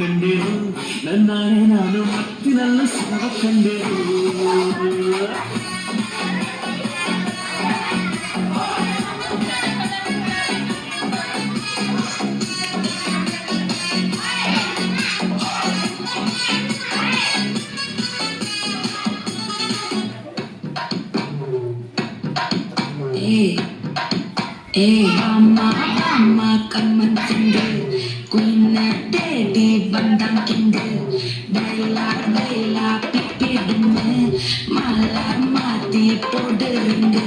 ಕಂಡೆರು ನನ್ನಾನೆ ನಾನು ಮತ್ತಿನಲ್ಲ ಸುಖ ಕಂಡೆರು ಅಮ್ಮ ಅಮ್ಮ ಕಮ್ಮನ್ ತಿಂದು ಕುಯ್ನ ಡೇಡಿ ಬಂದಂಗ್ ಕಿಂದು ಬೈಲ ಬೈಲ ಪಿಪ್ಪಿ ಡುಮ್ಮೆ ಮಾಲ மாத்தி போடுறீங்க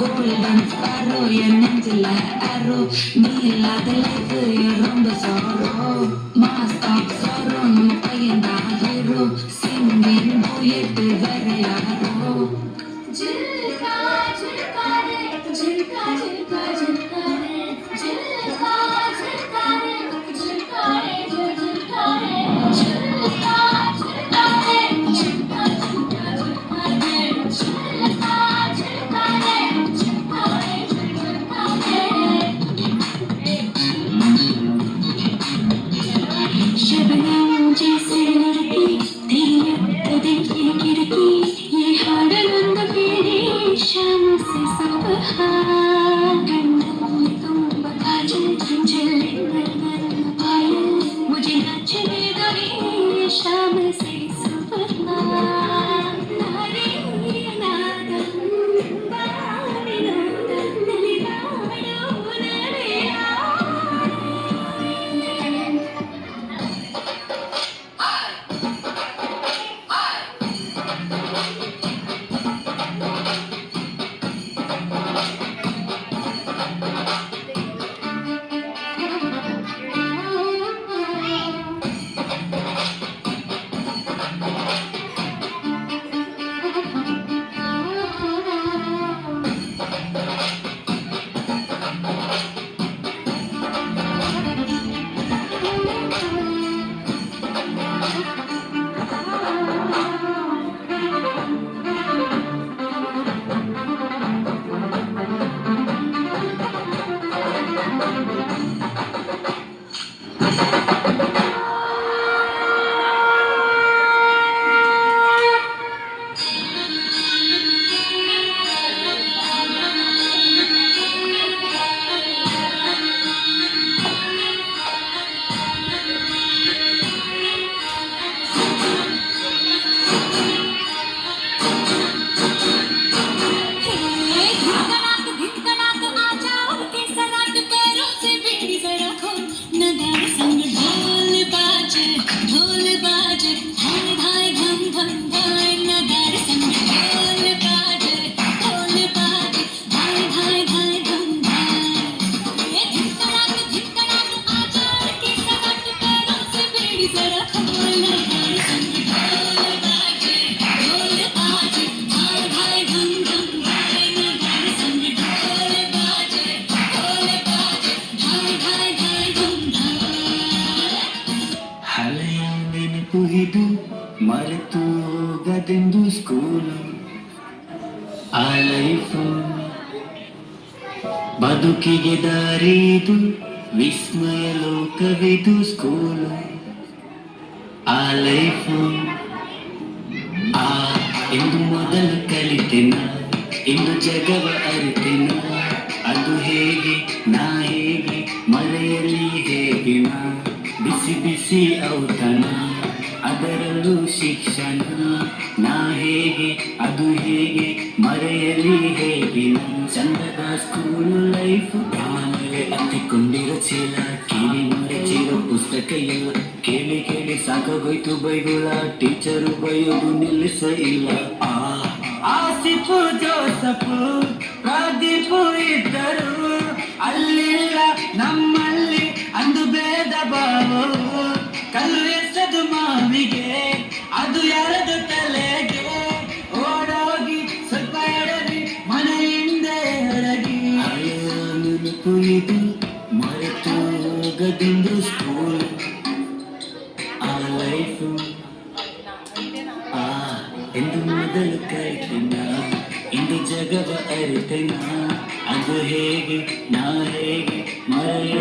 கோல்டன் ஸ்பாரோ என் நெஞ்சில அரோ நீ இல்லாத லைஃப் ரொம்ப சாரோ மாஸ்டாப் சாரோ நம்ம பையன் தான் ஹீரோ சிங்கிங் போயிட்டு வேற யாரோ झिलका झिलका रे झिलका झिलका झिलका रे झिलका झिलका रे झिलका रे झिलका रे झिलका झिलका रे झिलका झिलका झिलका रे झिलका झिलका रे झिलका रे झिलका रे शबनम जैसे लड़की तेरी तो देखी खिड़की ये हाड़ बंद मेरी शाम से सुबह तुम बता चले पायल मुझे नचने दो ये शाम से सुबह नारी नादन नारी नादन नारी ಇದು ಮರೆತು ಹೋಗದೆಂದು ಸ್ಕೂಲು ಆ ಲೈಫು ಬದುಕಿಗೆ ದಾರಿದು ವಿಸ್ಮಯ ಲೋಕವಿದು ಸ್ಕೂಲು ಆ ಲೈಫು ಆ ಎಂದು ಮೊದಲು ಕಲಿತೆನ ಇಂದು ಜಗವ ಅರಿತೆನ ಅದು ಹೇಗೆ ನಾ ಹೇಗೆ ಮರೆಯಲಿ ಹೇಗೆ ನಾ ಬಿಸಿ ಬಿಸಿ ಔತಣ ಅದರಲ್ಲೂ ಶಿಕ್ಷಣ ನಾ ಹೇಗೆ ಅದು ಹೇಗೆ ಮರೆಯಲಿ ಹೇಗೆ ಚಂದದ ಸ್ಕೂಲ್ ಲೈಫ್ ಮೇಲೆ ಹತ್ತಿಕೊಂಡಿರೋ ಚೀಲ ಕಿವಿ ಮರೆಚಿರೋ ಪುಸ್ತಕ ಇಲ್ಲ ಕೇಳಿ ಕೇಳಿ ಸಾಕಾಗೋಯ್ತು ಬೈಗುಳ ಟೀಚರು ಬೈಯೋದು ನಿಲ್ಲಿಸ ಇಲ್ಲ ಆಸಿಫು ಜೋಸಫು ಪ್ರದೀಪು ಇದ್ದರು ಅಲ್ಲಿಲ್ಲ ನಮ್ಮಲ್ಲಿ ಅಂದು ಭೇದ ಭಾವವು ಕಲ್ಲು ಎಸೆದು ಮಾವಿಗೆ ಅದು ಯಾರದು ತಲೆಗೆ ಓಡೋಗಿ ಸ್ವಲ್ಪ ಎಡವಿ ಮನೆಯಿಂದ ಎಡಗಿ ನೆನಪು ಇದು ಮರೆತು ಹೋಗದೆಂದು ಸ್ಕೂಲ್ ಆ ಲೈಫು ಎಂದು ಮೊದಲು ಕಲಿತೆನ ಇಂದು ಜಗವ ಅರಿತೆನ ಅದು ಹೇಗೆ ನಾ ಹೇಗೆ ಮರೆಯ